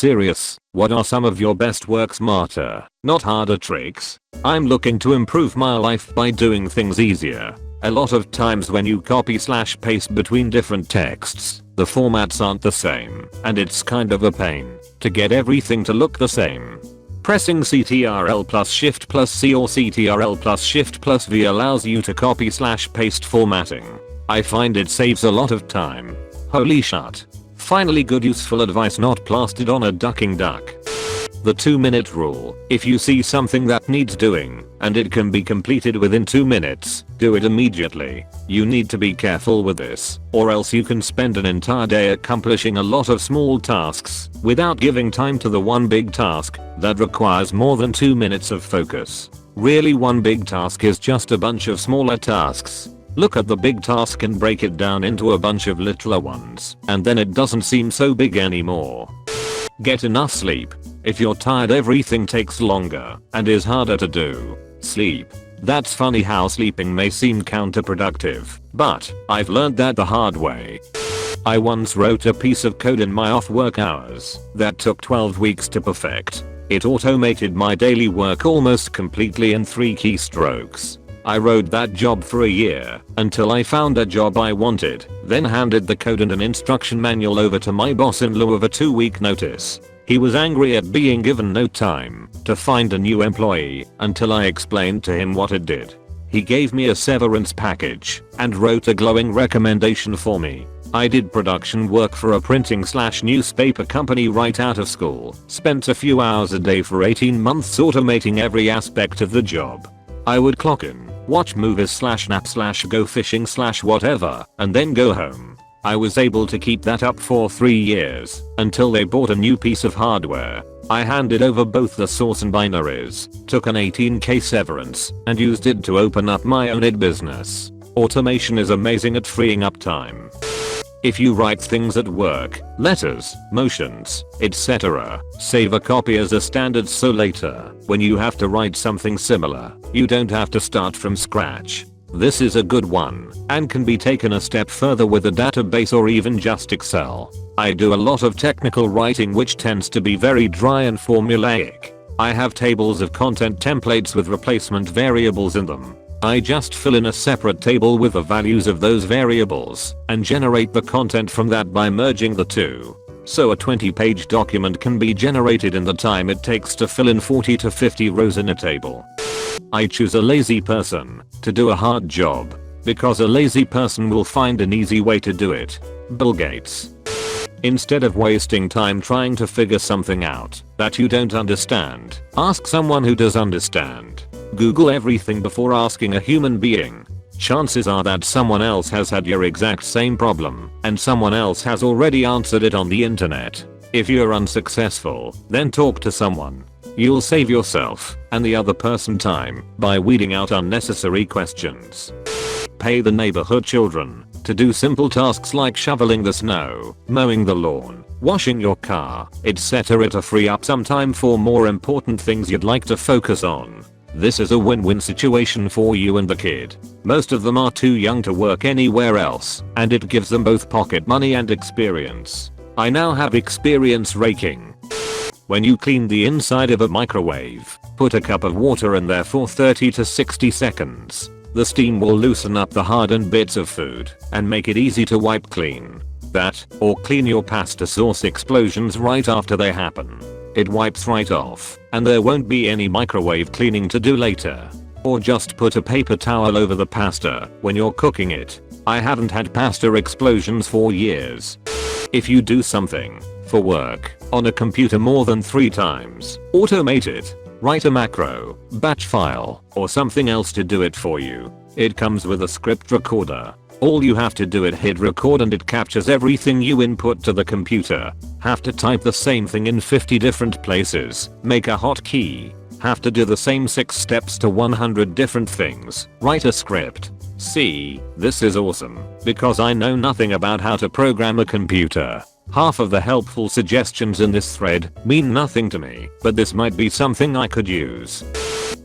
serious, what are some of your best work smarter, not harder tricks? I'm looking to improve my life by doing things easier. A lot of times when you copy/paste between different texts, the formats aren't the same, and it's kind of a pain to get everything to look the same. Pressing Ctrl plus Shift plus C or Ctrl plus Shift plus V allows you to copy/paste formatting. I find it saves a lot of time. Holy shit. Finally good useful advice not plastered on a ducking duck. The 2-minute rule. If you see something that needs doing, and it can be completed within 2 minutes, do it immediately. You need to be careful with this, or else you can spend an entire day accomplishing a lot of small tasks, without giving time to the one big task, that requires more than 2 minutes of focus. Really one big task is just a bunch of smaller tasks. Look at the big task and break it down into a bunch of littler ones, and then it doesn't seem so big anymore. Get enough sleep. If you're tired everything takes longer, and is harder to do. Sleep. That's funny how sleeping may seem counterproductive, but I've learned that the hard way. I once wrote a piece of code in my off-work hours that took 12 weeks to perfect. It automated my daily work almost completely in 3 keystrokes. I rode that job for a year until I found a job I wanted, then handed the code and an instruction manual over to my boss in lieu of a 2-week notice. He was angry at being given no time to find a new employee until I explained to him what it did. He gave me a severance package and wrote a glowing recommendation for me. I did production work for a printing/newspaper company right out of school, spent a few hours a day for 18 months automating every aspect of the job. I would clock in, watch movies/nap/go fishing/whatever, and then go home. I was able to keep that up for 3 years, until they bought a new piece of hardware. I handed over both the source and binaries, took an 18k severance, and used it to open up my own business. Automation is amazing at freeing up time. If you write things at work, letters, motions, etc., save a copy as a standard so later, when you have to write something similar, you don't have to start from scratch. This is a good one, and can be taken a step further with a database or even just Excel. I do a lot of technical writing which tends to be very dry and formulaic. I have tables of content templates with replacement variables in them. I just fill in a separate table with the values of those variables, and generate the content from that by merging the two. So a 20-page document can be generated in the time it takes to fill in 40 to 50 rows in a table. I choose a lazy person to do a hard job, because a lazy person will find an easy way to do it. Bill Gates. Instead of wasting time trying to figure something out that you don't understand, ask someone who does understand. Google everything before asking a human being. Chances are that someone else has had your exact same problem, and someone else has already answered it on the internet. If you're unsuccessful, then talk to someone. You'll save yourself and the other person time by weeding out unnecessary questions. Pay the neighborhood children to do simple tasks like shoveling the snow, mowing the lawn, washing your car, etc. to free up some time for more important things you'd like to focus on. This is a win-win situation for you and the kid. Most of them are too young to work anywhere else, and it gives them both pocket money and experience. I now have experience raking. When you clean the inside of a microwave, put a cup of water in there for 30 to 60 seconds. The steam will loosen up the hardened bits of food and make it easy to wipe clean. That, or clean your pasta sauce explosions right after they happen. It wipes right off, and there won't be any microwave cleaning to do later. Or just put a paper towel over the pasta when you're cooking it. I haven't had pasta explosions for years. If you do something for work on a computer more than 3 times, automate it. Write a macro, batch file, or something else to do it for you. It comes with a script recorder. All you have to do is hit record and it captures everything you input to the computer. Have to type the same thing in 50 different places. Make a hotkey. Have to do the same 6 steps to 100 different things. Write a script. See, this is awesome, because I know nothing about how to program a computer. Half of the helpful suggestions in this thread mean nothing to me, but this might be something I could use.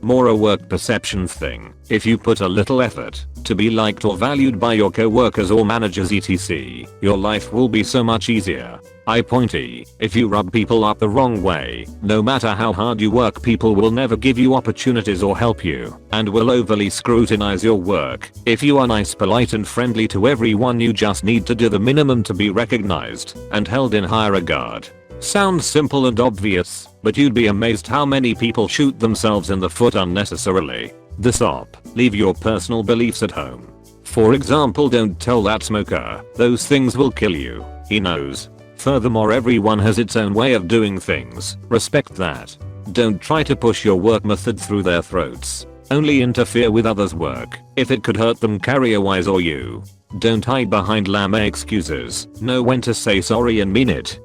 More a work perception thing. If you put a little effort to be liked or valued by your co-workers or managers etc., your life will be so much easier. I pointy, if you rub people up the wrong way, no matter how hard you work, people will never give you opportunities or help you, and will overly scrutinize your work. If you are nice, polite and friendly to everyone, you just need to do the minimum to be recognized and held in high regard. Sounds simple and obvious, but you'd be amazed how many people shoot themselves in the foot unnecessarily. The SOP, leave your personal beliefs at home. For example, don't tell that smoker, those things will kill you. He knows. Furthermore, everyone has its own way of doing things. Respect that. Don't try to push your work method through their throats. Only interfere with others' work if it could hurt them career-wise or you. Don't hide behind lame excuses. Know when to say sorry and mean it.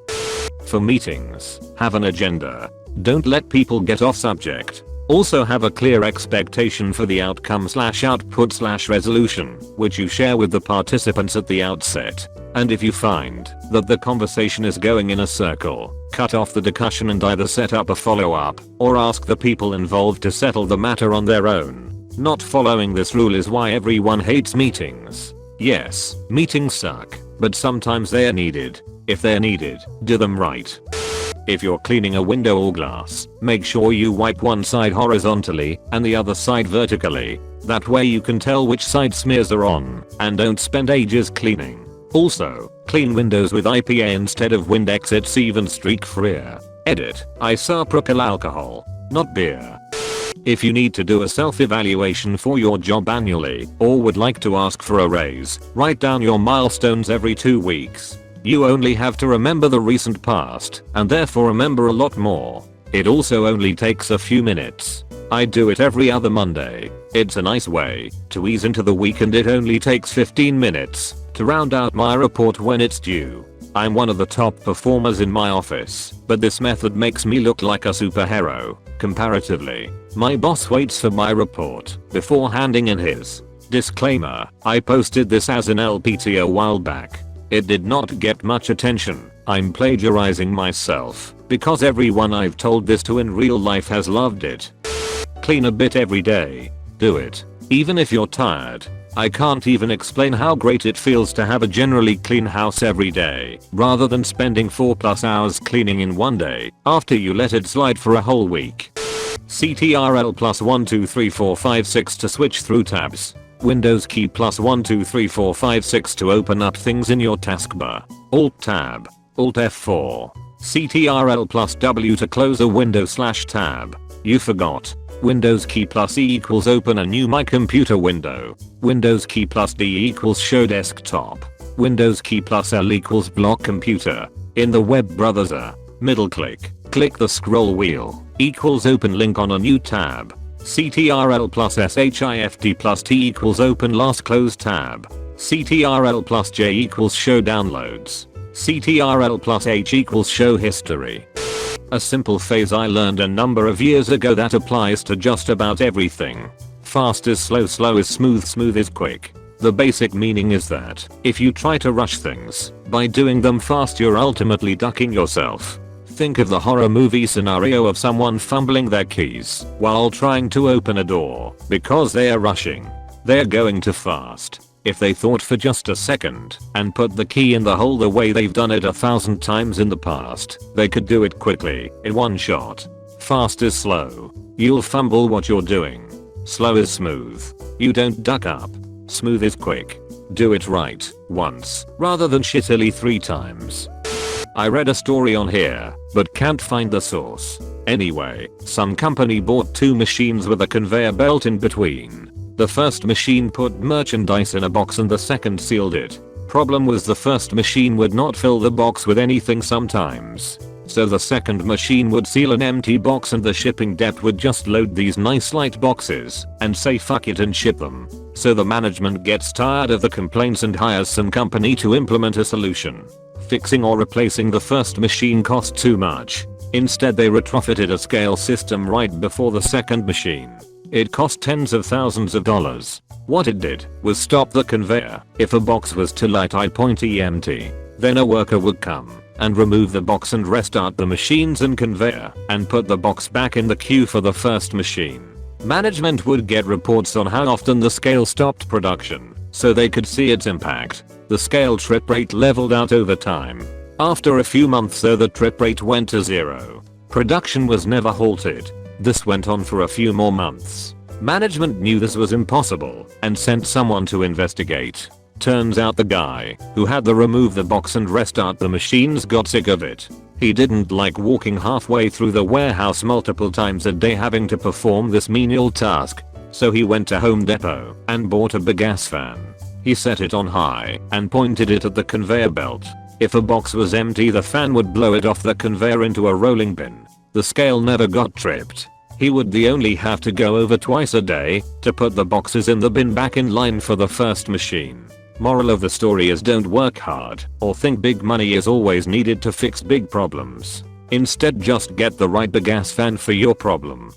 For meetings, have an agenda. Don't let people get off subject. Also have a clear expectation for the outcome/output/resolution, which you share with the participants at the outset. And if you find that the conversation is going in a circle, cut off the discussion and either set up a follow-up or ask the people involved to settle the matter on their own. Not following this rule is why everyone hates meetings. Yes, meetings suck, but sometimes they are needed. If they're needed, do them right. If you're cleaning a window or glass, make sure you wipe one side horizontally and the other side vertically. That way you can tell which side smears are on, and don't spend ages cleaning. Also, clean windows with IPA instead of Windex, it's even streak-freer. Edit, isopropyl alcohol, not beer. If you need to do a self-evaluation for your job annually, or would like to ask for a raise, write down your milestones every 2 weeks. You only have to remember the recent past, and therefore remember a lot more. It also only takes a few minutes. I do it every other Monday. It's a nice way to ease into the week, and it only takes 15 minutes to round out my report when it's due. I'm one of the top performers in my office, but this method makes me look like a superhero. Comparatively, my boss waits for my report before handing in his. Disclaimer, I posted this as an LPT a while back. It did not get much attention. I'm plagiarizing myself because everyone I've told this to in real life has loved it. Clean a bit every day. Do it. Even if you're tired. I can't even explain how great it feels to have a generally clean house every day, rather than spending 4+ hours cleaning in one day after you let it slide for a whole week. CTRL +1 2 3 4 5 6 to switch through tabs. Windows key +1 2 3 4 5 6 to open up things in your taskbar. Alt tab. Alt F4. CTRL +W to close a window/tab. You forgot. Windows key +E equals open a new My Computer window. Windows key +D equals show desktop. Windows key +L equals block computer. In the web browser, middle click, click the scroll wheel, equals open link on a new tab. CTRL +SHIFT +T equals open last close tab. CTRL +J equals show downloads. CTRL +H equals show history. A simple phrase I learned a number of years ago that applies to just about everything. Fast is slow, slow is smooth, smooth is quick. The basic meaning is that if you try to rush things by doing them fast, you're ultimately ducking yourself. Think of the horror movie scenario of someone fumbling their keys while trying to open a door because they are rushing. They're going too fast. If they thought for just a second and put the key in the hole the way they've done it 1,000 times in the past, they could do it quickly in one shot. Fast is slow. You'll fumble what you're doing. Slow is smooth. You don't duck up. Smooth is quick. Do it right once rather than shittily 3 times. I read a story on here, but can't find the source. Anyway, some company bought 2 machines with a conveyor belt in between. The first machine put merchandise in a box and the second sealed it. Problem was the first machine would not fill the box with anything sometimes. So the second machine would seal an empty box and the shipping depot would just load these nice light boxes and say fuck it and ship them. So the management gets tired of the complaints and hires some company to implement a solution. Fixing or replacing the first machine cost too much. Instead they retrofitted a scale system right before the second machine. It cost tens of thousands of dollars. What it did was stop the conveyor. If a box was too light, I'd pointy empty. Then a worker would come and remove the box and restart the machines and conveyor and put the box back in the queue for the first machine. Management would get reports on how often the scale stopped production so they could see its impact. The scale trip rate leveled out over time. After a few months though, the trip rate went to zero. Production was never halted. This went on for a few more months. Management knew this was impossible and sent someone to investigate. Turns out the guy who had to remove the box and restart the machines got sick of it. He didn't like walking halfway through the warehouse multiple times a day having to perform this menial task. So he went to Home Depot and bought a big gas fan. He set it on high and pointed it at the conveyor belt. If a box was empty, the fan would blow it off the conveyor into a rolling bin. The scale never got tripped. He would only have to go over twice a day to put the boxes in the bin back in line for the first machine. Moral of the story is don't work hard or think big money is always needed to fix big problems. Instead, just get the right gas fan for your problem.